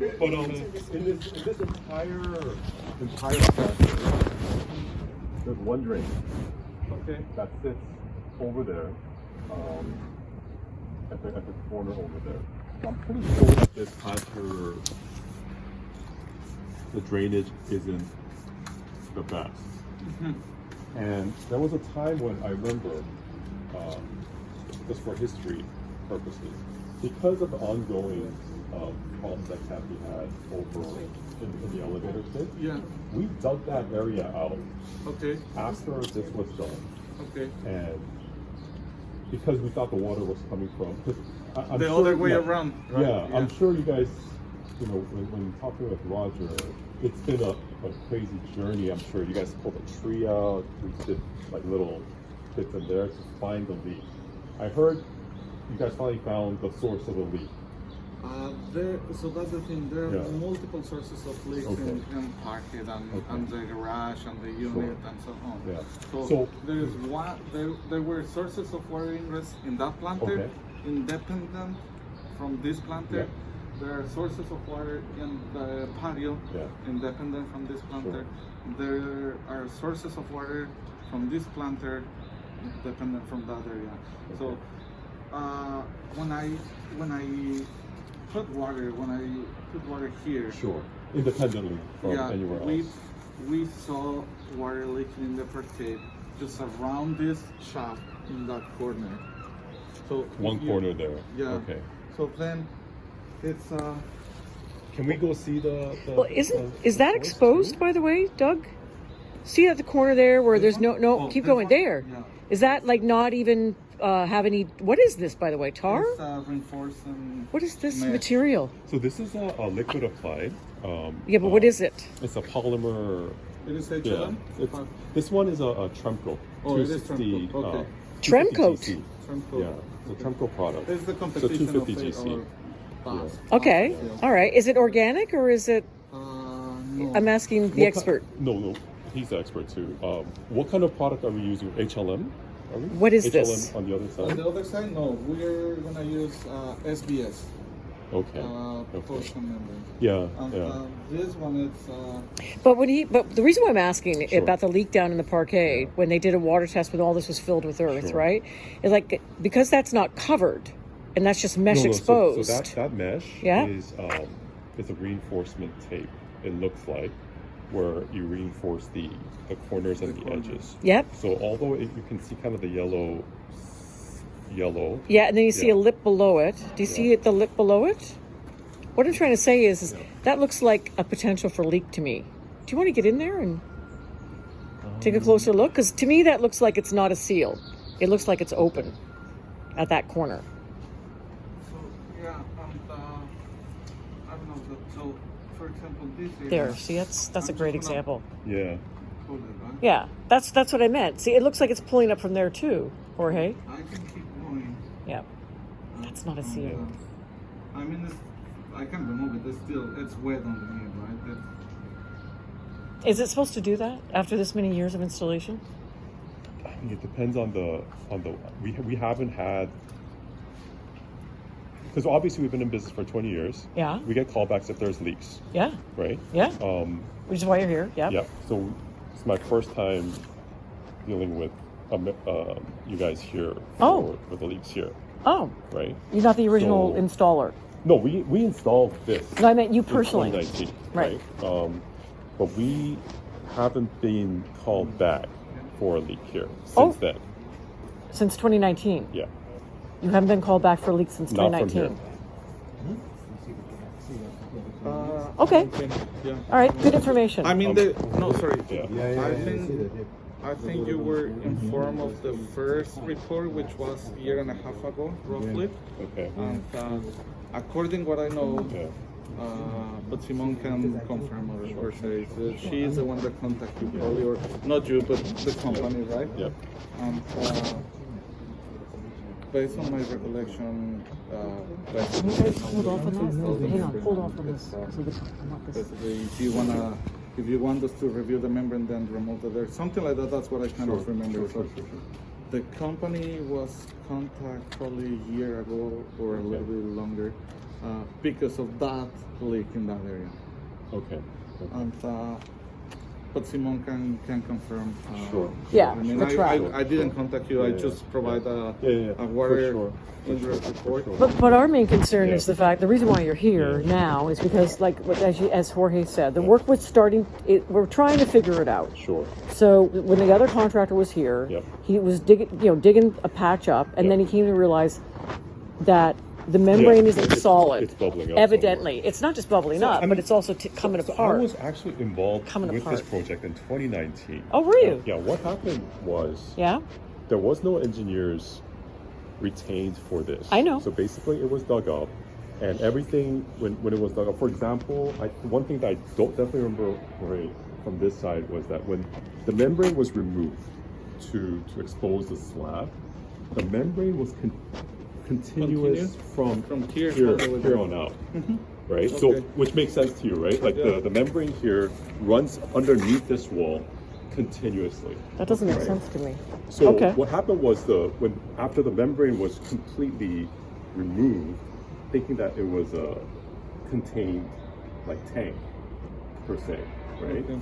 But in this entire structure, there's one drain. Okay. That sits over there, at the corner over there. I'm pretty sure that this planter, the drainage isn't the best. And there was a time when I remember, just for history purposes, because of the ongoing problems that Kathy had over in the elevator pit, Yeah. we dug that area out Okay. after this was done. Okay. And because we thought the water was coming from I'm The sure, other way around. Right? Yeah, I'm sure you guys, when talking with Roger, it's been a crazy journey. I'm sure you guys pulled a tree out, we did like little bits in there to find the leak. I heard you guys finally found the source of the leak. So that's the thing. There are Yeah. multiple sources of leaks Okay. in Parkhead and the garage and the unit Sure. and so on. Yeah. So there's one. There were sources of water ingress in that planter, Okay. independent from this planter. Yeah. There are sources of water in the patio, Yeah. independent from this planter. There are sources of water from this planter, independent from that area. So when I put water here, Sure. Independently from anywhere else. we saw water leaking in the parquet just around this shaft in that corner. So One corner there. Yeah. Okay. So then it's Can we go see the Well, is that exposed, by the way, Doug? See at the corner there where there's no Oh, keep this going one? there. Yeah. Is that like not even have any? What is this, by the way? Tar? It's reinforcing. What is this mesh. material? So this is a liquid applied. Yeah, but what is it? It's a polymer. It is Yeah. HLM? This one is a Tremco. Oh, it is 260, Tremco. Okay. 250 Tremcoat? GC. Tremco. Yeah, it's a Tremco product. It's the So competition 250 of GC. our Okay, all right. Is it organic or is it? No. I'm asking the What ki- expert. No, he's the expert too. What kind of product are we using? HLM? Are we? What is HLM this? on the other On side? the other side, no. We're gonna use SBS. Okay. Propulsion membrane. Yeah, And yeah. this one, it's But the reason why I'm asking Sure. about the leak down in the parquet when they did a water test when all this was filled with earth, Sure. right? Is like because that's not covered and that's just mesh No, exposed. So that mesh Yeah. is a reinforcement tape. It looks like where you reinforce the corners and the edges. Yep. So although you can see kind of the yellow. Yeah, and then you see Yeah. a lip below it. Do you see it, the lip below it? What I'm trying to say is that looks like a potential for leak to me. Do you want to get in there and take a closer look? Because to me, that looks like it's not a seal. It looks like it's open at that corner. so yeah, and I don't know. So for example, this area. There, see, that's a I'm great just gonna example. Yeah. pull it, right? Yeah, that's what I meant. See, it looks like it's pulling up from there too, Jorge. I can keep going. Yeah, that's not a seal. I mean, I can remove it. It's wet underneath, right? Is it supposed to do that after this many years of installation? It depends on the we haven't had, because obviously we've been in business for 20 years. Yeah. We get callbacks if there's leaks, Yeah, right? yeah. Which is why you're here. Yeah. Yeah. So it's my first time dealing with you guys here with the leaks here, Oh, right? you're not the original So- installer. No, we installed this. No, I meant you in personally. 2019, Right. But we haven't been called back for a leak here Oh. since then. Since 2019. Yeah. You haven't been called back for leaks since Not from 2019. Okay. Okay. Yeah. All right. Good information. I mean, no, sorry. Yeah. I think you were informed of the first report, which was a year and a half ago, roughly. Okay. And according what I know, Yeah. but Simone can confirm or say she is the one that contacted you, probably, or not you, but the company, right? Yep. And based on my recollection, Can you guys hold off on that? Hang on. Hold off on this. So I want this. basically, if you want us to review the membrane, then remove the dirt, something like that. That's what I kind of remember. So the company was contacted probably a year ago or a little bit longer, because of that leak in that area. Okay. And but Simon can confirm. Sure. Yeah, I mean, the track. I didn't contact you. I Yeah, just provide a For water sure. ingress report. But our main concern Yeah. is the reason why you're here Yeah. now is because, like, as Jorge said, the work was starting. We're trying to figure it out. Sure. So when the other contractor was here, Yep. he was digging a patch up, and Yep. then he came to realize that the membrane isn't it's- solid. it's bubbling up Evidently, it's not just bubbling up, I but mean, it's also coming So apart. I was actually involved Coming with this apart. project in 2019. Oh, were you? Yeah, what happened was Yeah. there was no engineers retained for this. I know. So basically it was dug up and everything when it was dug up, for example, one thing that I don't definitely remember right from this side was that when the membrane was removed to expose the slab, the membrane was continuous from here here on out. Right? So, Okay. which makes sense to you, right? Like Yeah. the membrane here runs underneath this wall continuously. That doesn't make Right. sense to me. So Okay. what happened was after the membrane was completely removed, thinking that it was a contained like tank per se, right? Okay.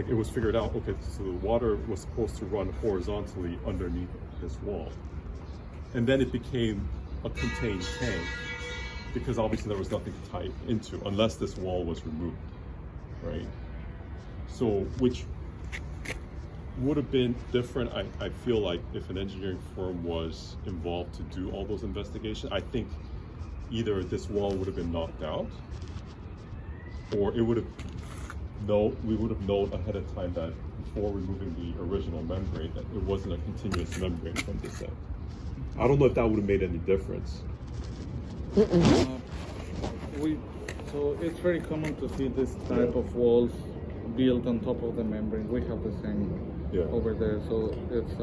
It was figured out, okay, so the water was supposed to run horizontally underneath this wall. And then it became a contained tank because obviously there was nothing to tie it into unless this wall was removed, right? So, which would have been different, I feel like, if an engineering firm was involved to do all those investigations. I think either this wall would have been knocked out or we would have known ahead of time that before removing the original membrane that it wasn't a continuous membrane from this end. I don't know if that would have made any difference. So it's very common to see this type of walls built on top of the membrane. We have the same over there. So it's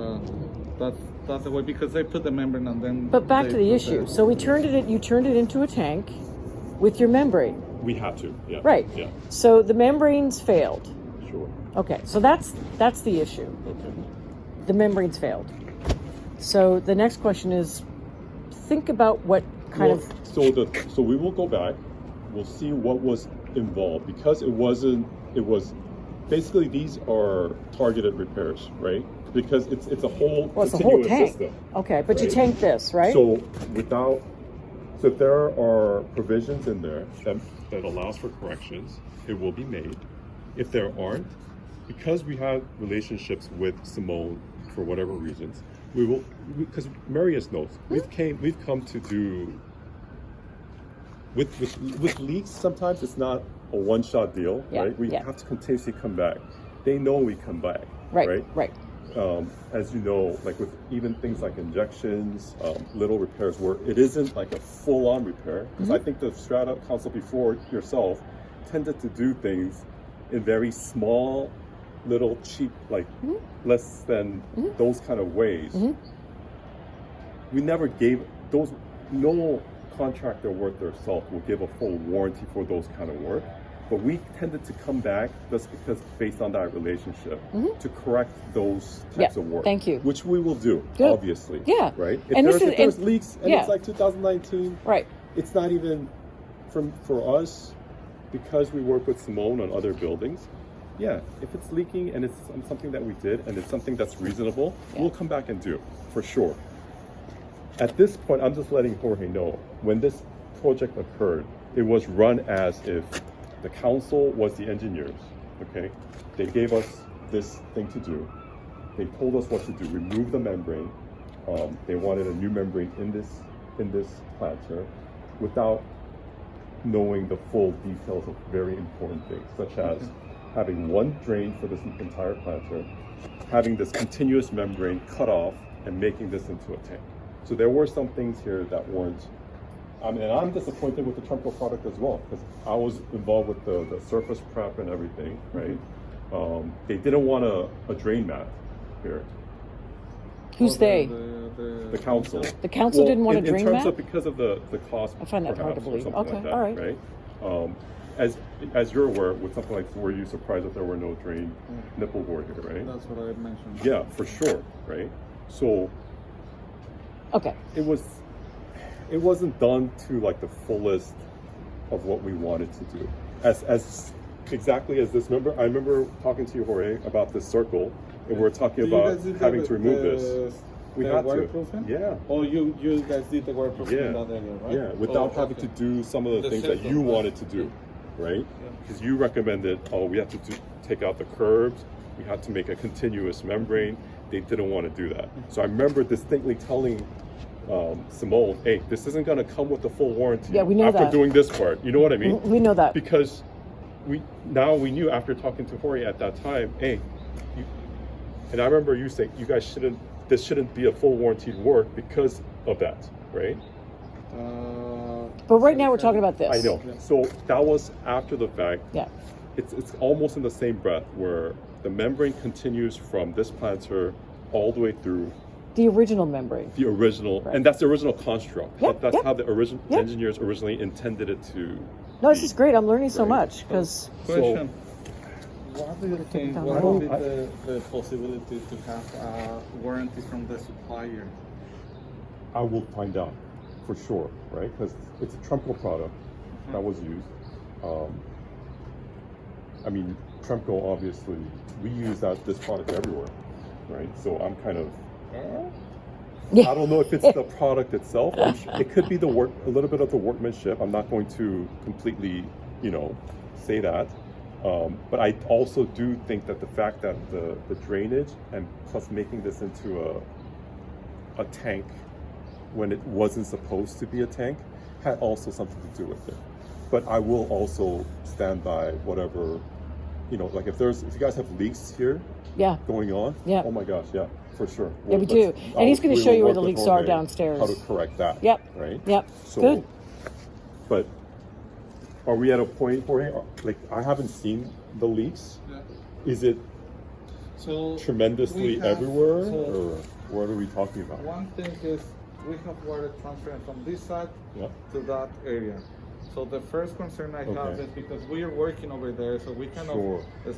that's the way because they put the membrane and then. But back they to the put issue. So you turned it into a tank with your membrane. We had to, yeah. Right. Yeah, So the membranes failed. sure. Okay, so that's the issue. Okay. The membranes failed. So the next question is, think about what kind of. So we will go back. We'll see what was involved because it was basically these are targeted repairs, right? Because it's a whole Well, it's a whole continuous tank. system. Okay, but you right? tank this, right? So if there are provisions in there that allows for corrections, it will be made. If there aren't, because we have relationships with Simone for whatever reasons, we will, because Marius knows, we've come to do with leaks. Sometimes it's not a one-shot deal, Yeah, right? We yeah. have to continuously come back. They know we come back, right. as you know, like with even things like injections, little repairs where it isn't like a full-on repair. Because I think the Strata Council before yourself tended to do things in very small, little cheap, like less than those kind of ways. We never gave those, no contractor worth their salt will give a full warranty for those kind of work. But we tended to come back just because based on that relationship to correct those types of work. Thank you. Which we will do, Good. obviously. Yeah. Right? And If this there's is- leaks and yeah. it's like 2019, Right. it's not even for us, because we work with Simone on other buildings. Yeah, if it's leaking and it's something that we did and it's something that's reasonable, we'll come back and do, for sure. At this point, I'm just letting Jorge know, when this project occurred, it was run as if the council was the engineers, okay? They gave us this thing to do. They told us what to do, remove the membrane. They wanted a new membrane in this planter without knowing the full details of very important things, such as having one drain for this entire planter, having this continuous membrane cut off, and making this into a tank. So there were some things here that weren't, and I'm disappointed with the Trumpo product as well, because I was involved with the surface prep and everything, right? They didn't want a drain mat here. Who's they? The council. The council didn't want a in drain terms mat? of because of the cost. I find that hard to perhaps, or believe. something Okay, like that, all right. Right? As you're aware, with something like, were you surprised that there were no drain nipple board here, right? That's what I mentioned. Yeah, for sure, right? So Okay. it was. it wasn't done to like the fullest of what we wanted to do. As exactly as this. Remember, I remember talking to you, Jorge, about this circle, and we were talking Do you about guys did having the- to remove the- this. We the had to. waterproofing? Yeah. Oh, you guys did the waterproofing Yeah. in that area, right? Yeah, without Oh, having okay. to do some of the The things that circle, you right? wanted to do, right? Because you recommended, oh, we have to take out the curbs, we had to make a continuous membrane. They didn't want to do that. So I remember distinctly telling Simone, hey, this isn't going to come with the full warranty. Yeah, we know after that. doing this part. You know what I mean? We know that. Because we knew after talking to Jorge at that time, hey, and I remember you saying, you guys this shouldn't be a full warranted work because of that, right? But right now we're talking about this. I know. So that was after the fact. Yeah. It's almost in the same breath where the membrane continues from this planter all the way through The original membrane. the original, Right. and that's the original construct. Yep, That's yep. how the original Yep. engineers originally intended it to. No, this be. is great. I'm learning so Right. much because Question. What do you think? down What the would be road. the possibility to have a warranty from the supplier? I will find out for sure, right? Because it's a Tremco product that was used. I mean, Tremco obviously we use this product everywhere, right? So I'm kind of. Yeah. I don't know if it's the product itself. It could be a little bit of the workmanship. I'm not going to completely, say that. But I also do think that the fact that the drainage and plus making this into a tank when it wasn't supposed to be a tank had also something to do with it. But I will also stand by whatever, like if you guys have leaks here yeah. going on, Yeah. oh my gosh, yeah, for sure. Yeah, we do. And he's gonna show you where the leaks are downstairs. How to correct that. Yep. Right? Yep. So, Good. but are we at a point, Jorge, like I haven't seen the leaks? Yeah. Is it So tremendously we have- everywhere, so or what are we talking about? one thing is we have water transferring from this side Yep. to that area. So the first concern I have Okay. is because we are working over there, so we kind Sure. of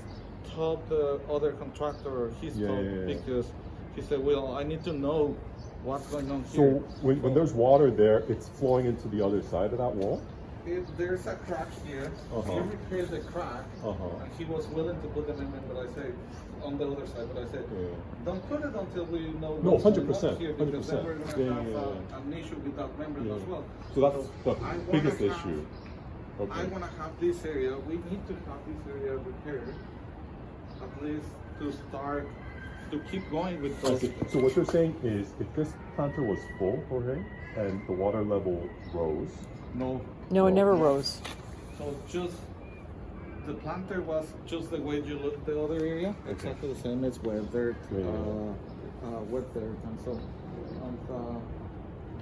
stop the other contractor or his Yeah, fault yeah, yeah. because he said, well, I need to know what's going on So here. when there's water there, it's flowing into the other side of that wall? If there's a crack here, Uh-huh. he repaired the crack, Uh-huh. and he was willing to put them in, but I said, on the other side, but I said, Yeah. don't put it until we know No, what's going on 100%, here, because then 100%. we're going to Yeah, have yeah, an issue with that membrane as well. So that's the I wanna biggest have- issue. I Okay. want to have this area, we need to have this area repaired, at least to start, to keep going with I those. see. So what you're saying is if this planter was full, Jorge, and the water level rose, No, No, it never rose. so just, the planter was just the way you look the other area, exactly the same as wet dirt, Yeah. wet dirt, and so,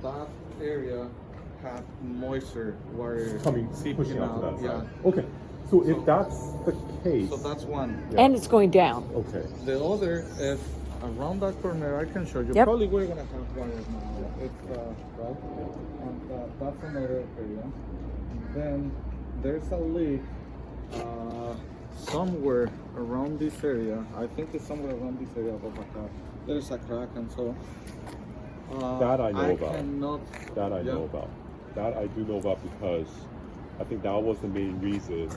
that area had moisture water coming, seeping pushing out to out, that yeah. side. Okay. So if So- that's the case, So that's one. yeah. And it's going down. Okay. The other is around that corner. I can show you. Yep. Probably we're gonna have water now. It's right, and that's another area. Then there's a leak somewhere around this area. I think it's somewhere around this area of a crack. There's a crack, and so That I know about. Cannot, That I know Yeah. about. That I do know about because I think that was the main reason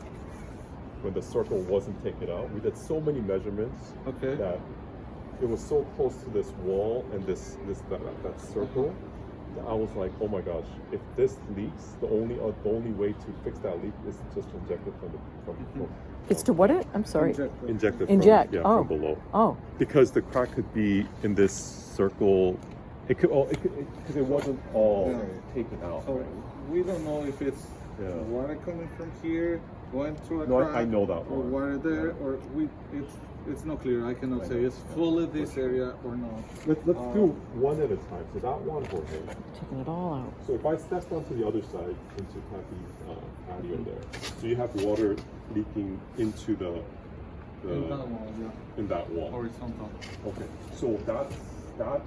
when the circle wasn't taken out. We did so many measurements Okay. that it was so close to this wall and that circle that I was like, oh my gosh, if this leaks, the only way to fix that leak is to just inject it from It's to what it? I'm sorry. Injected. inject it Inject. From, Oh. from below. Oh. Because the crack could be in this circle. It could because it wasn't all Yeah. taken out. So right? we don't know if it's Yeah. water coming from here, going through a No, crack. I know that Or one. water there, or it's not clear. I cannot say it's fully this area or not. Let's do one at a time. So that one, Jorge. Taking it all out. So if I step onto the other side into Kathy's patio there, so you have water leaking into the In that wall, yeah. in that wall. Horizontal. Okay, so that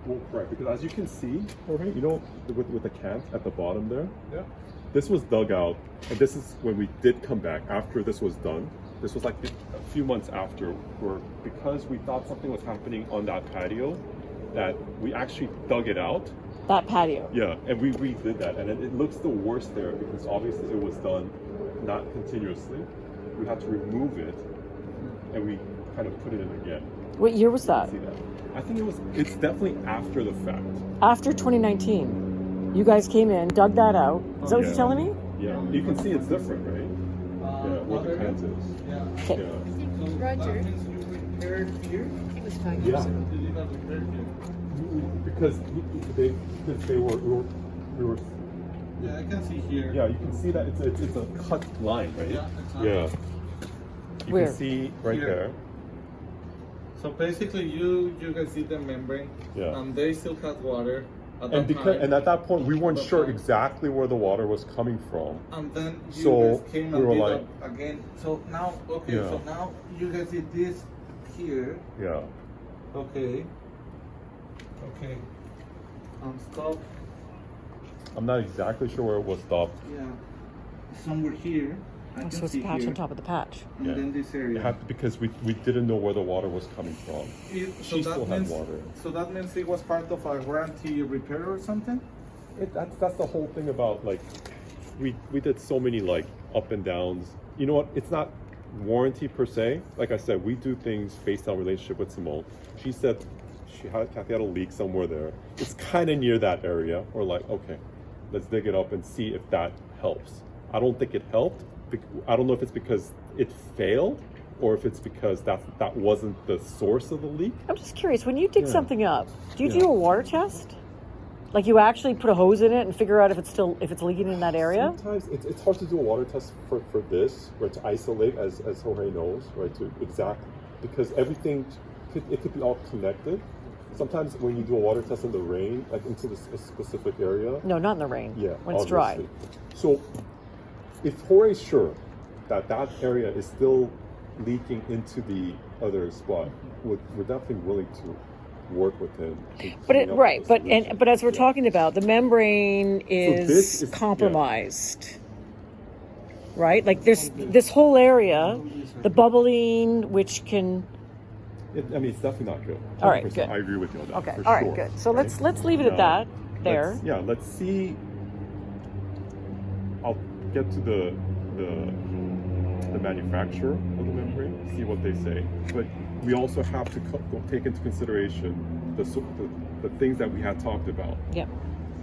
will correct because as you can see, Jorge, with the cant at the bottom there, Yeah. this was dug out, and this is when we did come back after this was done. This was like a few months after, where because we thought something was happening on that patio, that we actually dug it out That patio. Yeah, and we redid that, and it looks the worst there because obviously it was done not continuously. We had to remove it, and we kind of put it in again. What year was that? See that? I think it's definitely after the fact. After 2019. You guys came in, dug that out. Is that what you're telling me? Yeah, you can see it's different, right? Yeah, where the plant is. Yeah. Okay. Yeah. So Roger. that means you repaired here? It was 5 Yeah. years ago. Did you have repaired here? Because they were we were Yeah, I can see here. yeah, you can see that it's a cut line, right? Yeah, exactly. Yeah. You Where? can see right Here. there. So basically, you guys see the membrane, Yeah. and they still had water at And that time. and at that point we weren't At that sure time. exactly where the water was coming from. And then you So, guys came we and were did like- that again. So now, okay, Yeah. so now you guys did this here. Yeah. Okay. Okay. Stop. I'm not exactly sure where it was stopped. Yeah. Somewhere here. I Oh, can so it's see a patch here. on top of the patch. And Yeah. then this area. It had to, because we didn't know where the water was coming from. So She that still had means, water. So that means it was part of a warranty repair or something? That's the whole thing about like we did so many like up and downs. You know what? It's not warranty per se. Like I said, we do things based on relationship with Simone. She said Kathy had a leak somewhere there. It's kind of near that area. We're like, okay, let's dig it up and see if that helps. I don't think it helped. I don't know if it's because it failed or if it's because that wasn't the source of the leak. I'm just curious, when you dig Yeah. something up, do you Yeah. do a water test? Like you actually put a hose in it and figure out if it's leaking in that area? Sometimes it's hard to do a water test for this, or to isolate, as Jorge knows, right? To because everything it could be all connected. Sometimes when you do a water test in the rain, like into a specific area, No, not in the rain. yeah, When it's dry. obviously. So if Jorge's sure that area is still leaking into the other spot, we're definitely willing to work with him. to But clean up right, the but solution. as we're Yeah. talking about, the membrane is, this is- yeah. compromised. Right? Like there's this whole area, the bubbling, which can I mean, it's definitely not good. All right, 100%. good. I agree with you on that. okay. for All right, sure, good. So right? let's leave it at that there. Let's see. I'll get to the manufacturer of the membrane, see what they say. But we also have to take into consideration the things that we had talked about. Yeah.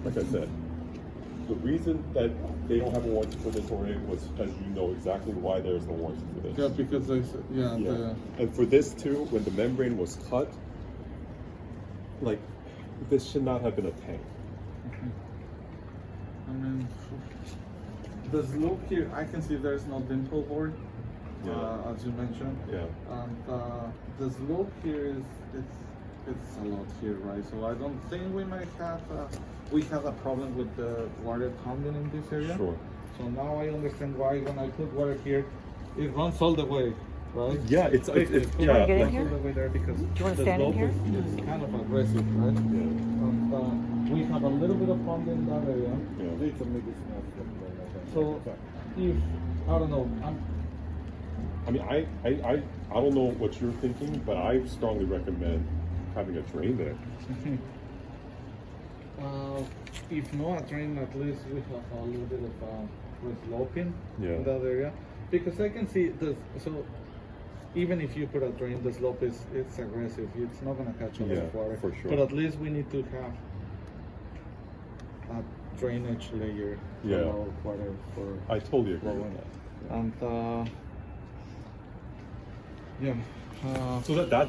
Like I said, the reason that they don't have a warranty for this already was, as you know, exactly why there's no warranty for this. Yeah, because they said, Yeah. the, And for this too, when the membrane was cut, like this should not have been a tank. I mean, the slope here, I can see there's no dimple board, Yeah. as you mentioned. Yeah. And the slope here it's a lot here, right? So I don't think we might have we have a problem with the water tumbling in this area. Sure. So now I understand why when I put water here, it runs all the way, right? Yeah, it's wanna yeah. get in like- here? All the way there because you wanna the stand in slope here? is kind of aggressive, right? Yeah. And we have a little bit of pond in that area. Yeah. So if I don't know, I mean, I don't know what you're thinking, but I strongly recommend having a drain there. if not a drain, at least we have a little bit of sloping Yeah. in that area because I can see the so. Even if you put a drain, the slope it's aggressive. It's not gonna catch a lot Yeah, of water. for sure. But at least we need to have a drainage layer to Yeah. allow water for I totally agree flowing. with that. And yeah. So that